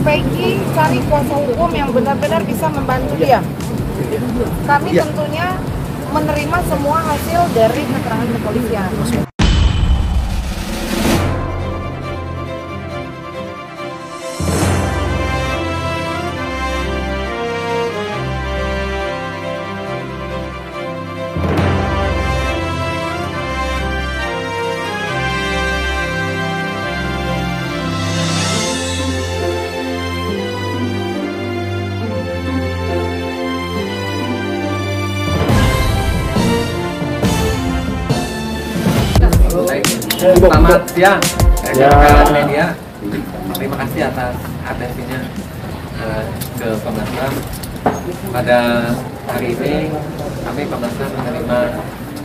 Peggy cari kuasa hukum yang benar-benar bisa membantu dia. Kami tentunya menerima semua hasil dari keterangan kepolisian. Selamat siang rekan media. Terima kasih atas atensinya ke Komnas HAM. Pada hari ini kami Komnas HAM menerima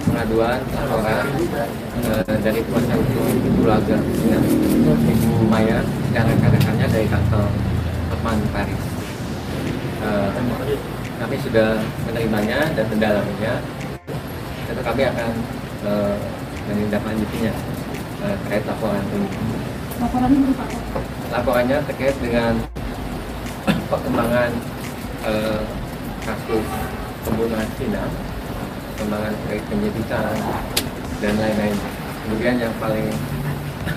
pengaduan laporan dari kuasa hukum keluarga Ibu Maya dan rekan-rekannya dari kantor Hotman Paris. Kami sudah menerimanya dan mendalaminya. Tentu kami akan menindaklanjutinya terkait laporan ini. Laporannya terkait dengan perkembangan kasus pembunuhan Vina, perkembangan terkait penyidikan dan lain-lain. Kemudian yang paling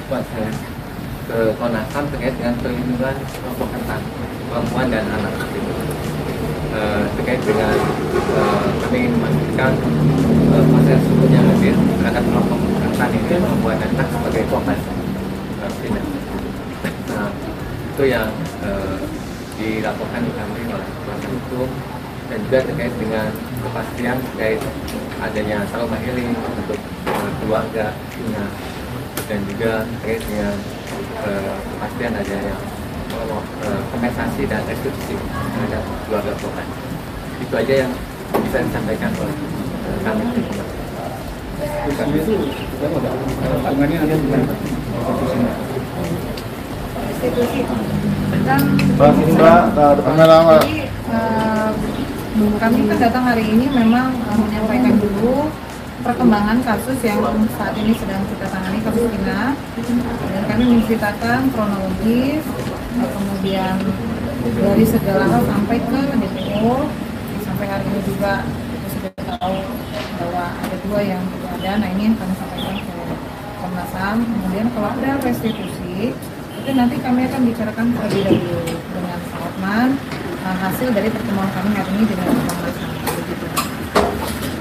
concern ke Komnas HAM terkait dengan perlindungan kelompok rentan perempuan dan anak. Terkait dengan kami ingin memastikan proses hukum yang hadir terhadap kelompok rentan ini perempuan dan anak sebagai korban Vina. Nah, itu yang dilaporkan di kami oleh kuasa hukum dan juga terkait dengan kepastian terkait adanya trauma healing untuk keluarga Vina dan juga terkait dengan kepastian adanya kompensasi dan restitusi terhadap keluarga korban. Itu aja yang bisa disampaikan oleh kami. Hubungannya ada dengan Institusi dan kami kan datang hari ini memang menyampaikan dulu perkembangan kasus yang saat ini sedang kita tangani, kasus Vina, dan kami menceritakan kronologis, kemudian dari segala hal sampai ke DPO. Sampai hari ini juga kita sudah tahu bahwa ada 2 yang ada. Nah, ini yang kami sampaikan ke Komnas HAM. Kemudian kalau ada restitusi itu nanti kami akan bicarakan terlebih dahulu dengan Pak Hotman hasil dari pertemuan kami hari ini dengan Komnas HAM. Begitu.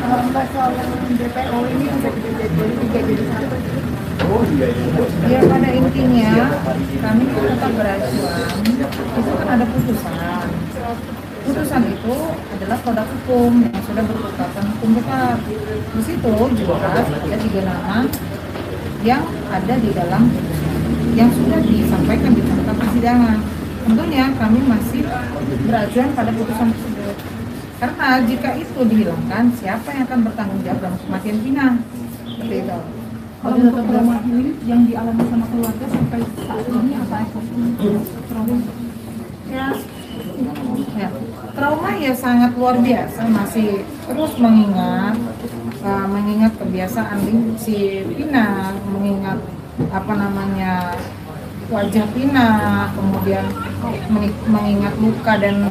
Mbak, soal DPO ini bisa jadi 3 jadi 1. oh iya. Ya, pada intinya kami tetap beracuan, itu kan ada putusan. Putusan itu adalah produk hukum yang sudah berkekuatan hukum tetap. Di situ jelas ada 3 nama yang ada di dalam putusan yang sudah disampaikan di fakta persidangan. Tentunya kami masih beracuan pada putusan tersebut. Karena jika itu dihilangkan, siapa yang akan bertanggung jawab dalam kematian Vina? Seperti itu. Kalau untuk trauma ini yang dialami sama keluarga sampai saat ini apa trauma? Ya, trauma ya sangat luar biasa, masih terus mengingat kebiasaan si Vina, mengingat wajah Vina, kemudian mengingat luka dan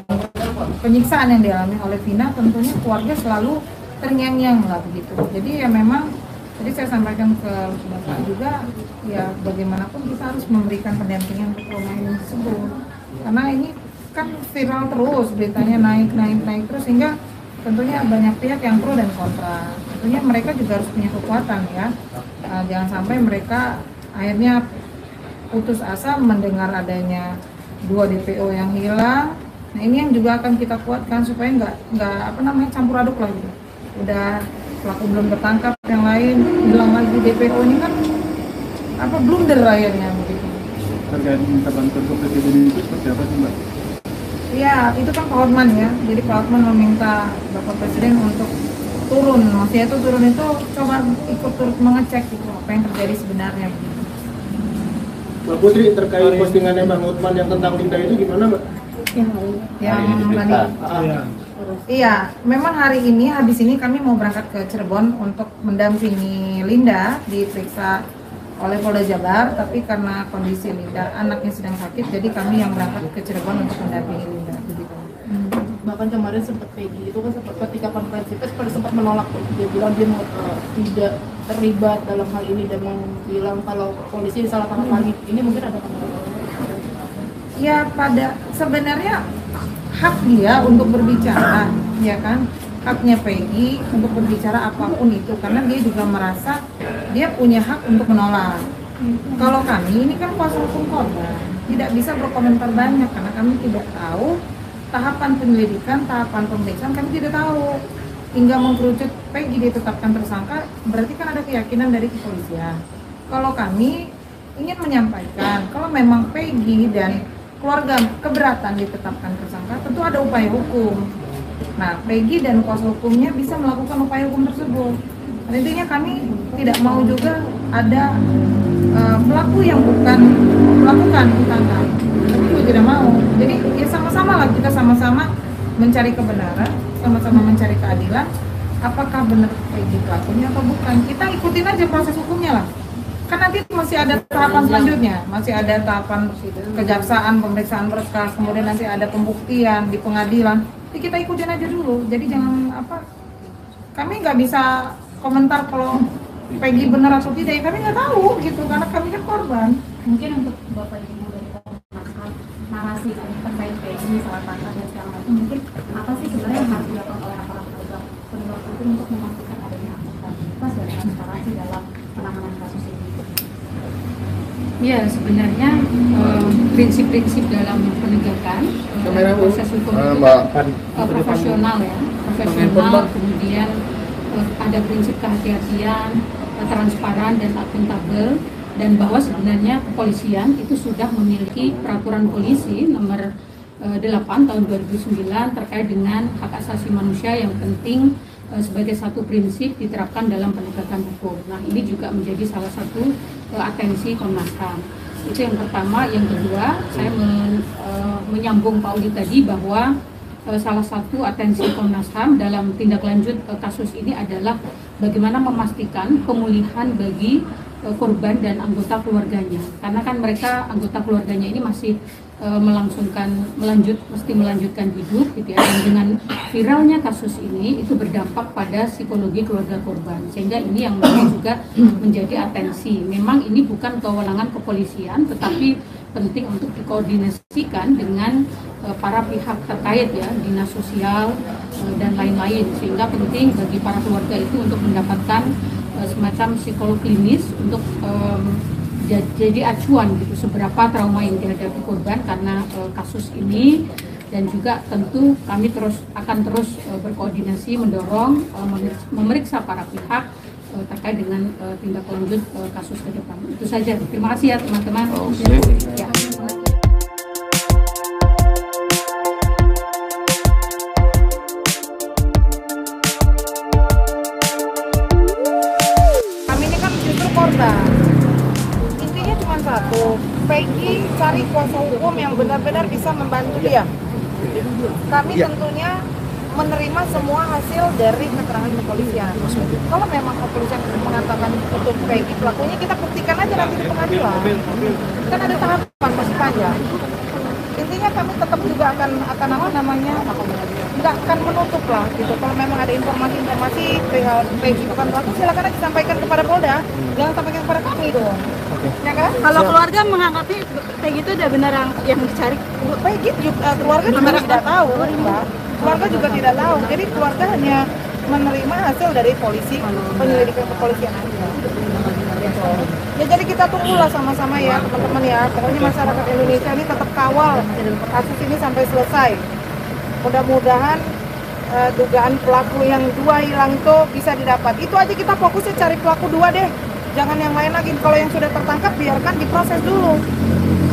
penyiksaan yang dialami oleh Vina. Tentunya keluarga selalu terngiang-ngiang lah begitu. Jadi ya memang jadi saya sampaikan ke Bapak juga, ya bagaimanapun kita harus memberikan pendampingan untuk trauma ini tersebut, karena ini kan viral terus, beritanya naik terus, sehingga tentunya banyak pihak yang pro dan kontra. Tentunya mereka juga harus punya kekuatan ya, jangan sampai mereka akhirnya putus asa mendengar adanya 2 DPO yang hilang. Nah, ini yang juga akan kita kuatkan supaya nggak campur aduk lagi. Udah pelaku belum tertangkap, yang lain hilang lagi, DPO ini kan blunder akhirnya begitu. Terkait minta bantuan ke presiden itu seperti apa sih, Mbak? Ya, itu kan Pak Hotman ya. Jadi Pak Hotman meminta Bapak Presiden untuk turun. Maksudnya itu turun itu coba ikut turut mengecek gitu apa yang terjadi sebenarnya. Mbak Putri, terkait postingannya Bang Hotman yang tentang Linda itu gimana, Mbak? Iya, memang hari ini habis ini kami mau berangkat ke Cirebon untuk mendampingi Linda diperiksa oleh Polda Jabar, tapi karena kondisi Linda anaknya sedang sakit, jadi kami yang berangkat ke Cirebon untuk mendampingi Linda begitu. Bahkan kemarin sempat Peggy itu kan sempat ketika konferensi pers sempat menolak, dia bilang dia tidak terlibat dalam hal ini dan bilang kalau polisi salah tangkap lagi. Ini mungkin ada Ya pada sebenarnya hak dia untuk berbicara, ya kan, haknya Peggy untuk berbicara apapun itu, karena dia juga merasa dia punya hak untuk menolak. Kalau kami ini kan kuasa hukum korban, tidak bisa berkomentar banyak karena kami tidak tahu tahapan penyelidikan, tahapan pemeriksaan kami tidak tahu. Hingga mengkerucut Peggy ditetapkan tersangka, berarti kan ada keyakinan dari kepolisian. Kalau kami ingin menyampaikan, kalau memang Peggy dan keluarga keberatan ditetapkan tersangka, tentu ada upaya hukum. Nah, Peggy dan kuasa hukumnya bisa melakukan upaya hukum tersebut. Intinya kami tidak mau juga ada pelaku yang bukan melakukan ditangkap. Kami juga tidak mau. Jadi ya sama-sama lah, kita sama-sama mencari kebenaran, sama-sama mencari keadilan. Apakah benar Peggy pelakunya atau bukan? Kita ikutin aja proses hukumnya lah. Kan nanti masih ada tahapan selanjutnya, masih ada tahapan kejaksaan, pemeriksaan berkas, kemudian nanti ada pembuktian di pengadilan. Jadi kita ikutin aja dulu. Jadi jangan kami nggak bisa komentar kalau Peggy benar atau tidak, kami nggak tahu gitu, karena kami kan korban. mungkin untuk Bapak Ibu dari Komnas HAM, narasi terkait Peggy salah tangkap dan segala macam, mungkin apa sih sebenarnya yang harus dilakukan oleh aparat penegak hukum untuk memastikan adanya akuntabilitas dan transparansi dalam penanganan kasus ini? Ya, sebenarnya prinsip-prinsip dalam penegakan proses hukum itu profesional ya, profesional, kemudian ada prinsip kehati-hatian, transparan dan akuntabel, dan bahwa sebenarnya kepolisian itu sudah memiliki peraturan polisi nomor 8 tahun 2009 terkait dengan hak asasi manusia yang penting sebagai satu prinsip diterapkan dalam penegakan hukum. Nah, ini juga menjadi salah satu atensi Komnas HAM. Itu yang pertama. Yang kedua, saya menyambung Pak Udi tadi bahwa salah satu atensi Komnas HAM dalam tindak lanjut kasus ini adalah bagaimana memastikan pemulihan bagi korban dan anggota keluarganya. Karena kan mereka, anggota keluarganya ini masih mesti melanjutkan hidup gitu ya, dan dengan viralnya kasus ini itu berdampak pada psikologi keluarga korban, sehingga ini yang juga menjadi atensi. Memang ini bukan kewenangan kepolisian, tetapi penting untuk dikoordinasikan dengan para pihak terkait ya, dinas sosial dan lain-lain, sehingga penting bagi para keluarga itu untuk mendapatkan semacam psikolog klinis untuk jadi acuan gitu seberapa trauma yang dihadapi korban karena kasus ini. Dan juga tentu kami akan terus berkoordinasi mendorong memeriksa para pihak terkait dengan tindak lanjut kasus ke depan. Itu saja. Terima kasih ya teman-teman. Ya. Kami ini kan justru korban. Intinya cuma satu, Peggy cari kuasa hukum yang benar-benar bisa membantu dia. Kami tentunya menerima semua hasil dari keterangan kepolisian. Kalau memang kepolisian mengatakan untuk Peggy pelakunya, kita buktikan aja nanti di pengadilan. Kan ada tahapan masih panjang. Intinya kami tetap juga akan nggak akan menutup lah gitu. Kalau memang ada informasi perihal Peggy bukan pelaku, silakan aja sampaikan kepada Polda, jangan sampaikan kepada kami dong. Ya kan? Kalau keluarga menganggapnya Peggy itu udah benar yang dicari. Peggy juga, keluarga juga tidak tahu, Mbak. Keluarga juga tidak tahu. Jadi keluarga hanya menerima hasil dari polisi, penyelidikan kepolisian aja. Ya jadi kita tunggulah sama-sama ya teman-teman ya. Pokoknya masyarakat Indonesia ini tetap kawal kasus ini sampai selesai. Mudah-mudahan dugaan pelaku yang 2 hilang itu bisa didapat. Itu aja kita fokusnya cari pelaku 2 deh. Jangan yang lain lagi. Kalau yang sudah tertangkap biarkan diproses dulu.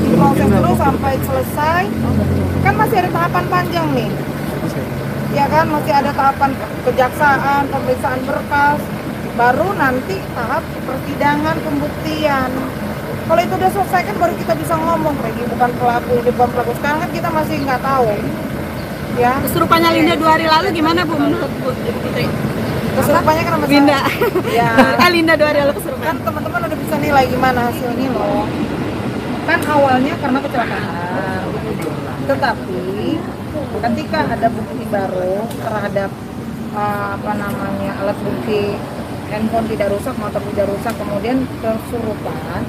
Diproses dulu sampai selesai. Kan masih ada tahapan panjang nih. Ya kan masih ada tahapan kejaksaan, pemeriksaan berkas, baru nanti tahap persidangan, pembuktian. Kalau itu udah selesai kan baru kita bisa ngomong Peggy bukan pelaku, ini bukan pelaku. Sekarang kan kita masih nggak tahu. Ya. Kesurupannya Linda 2 hari lalu gimana Bu menurut Bu Putri? Kesurupannya kan masalah. Linda. Ya. Linda 2 hari lalu kesurupan. Kan teman-teman udah bisa nilai gimana hasilnya loh. Kan awalnya karena kecelakaan. Tetapi ketika ada bukti baru terhadap alat bukti handphone tidak rusak, motor tidak rusak, kemudian kesurupan,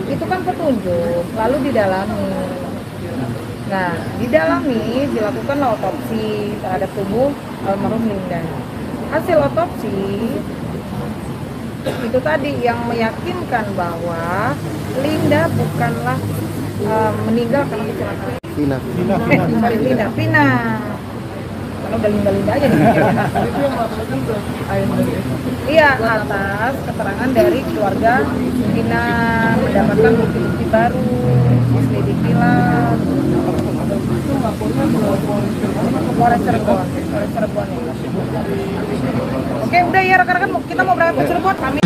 itu kan petunjuk, lalu didalami. Nah, didalami, dilakukanlah otopsi terhadap tubuh almarhum Linda. Hasil otopsi itu tadi yang meyakinkan bahwa Linda bukanlah meninggal karena kecelakaan. Vina. Karena udah Linda aja nih. Iya, atas keterangan dari keluarga Vina mendapatkan bukti-bukti baru, diselidiki lah. Polres Cirebon. Oke, udah ya rekan-rekan, kita mau berangkat ke Cirebon. Kami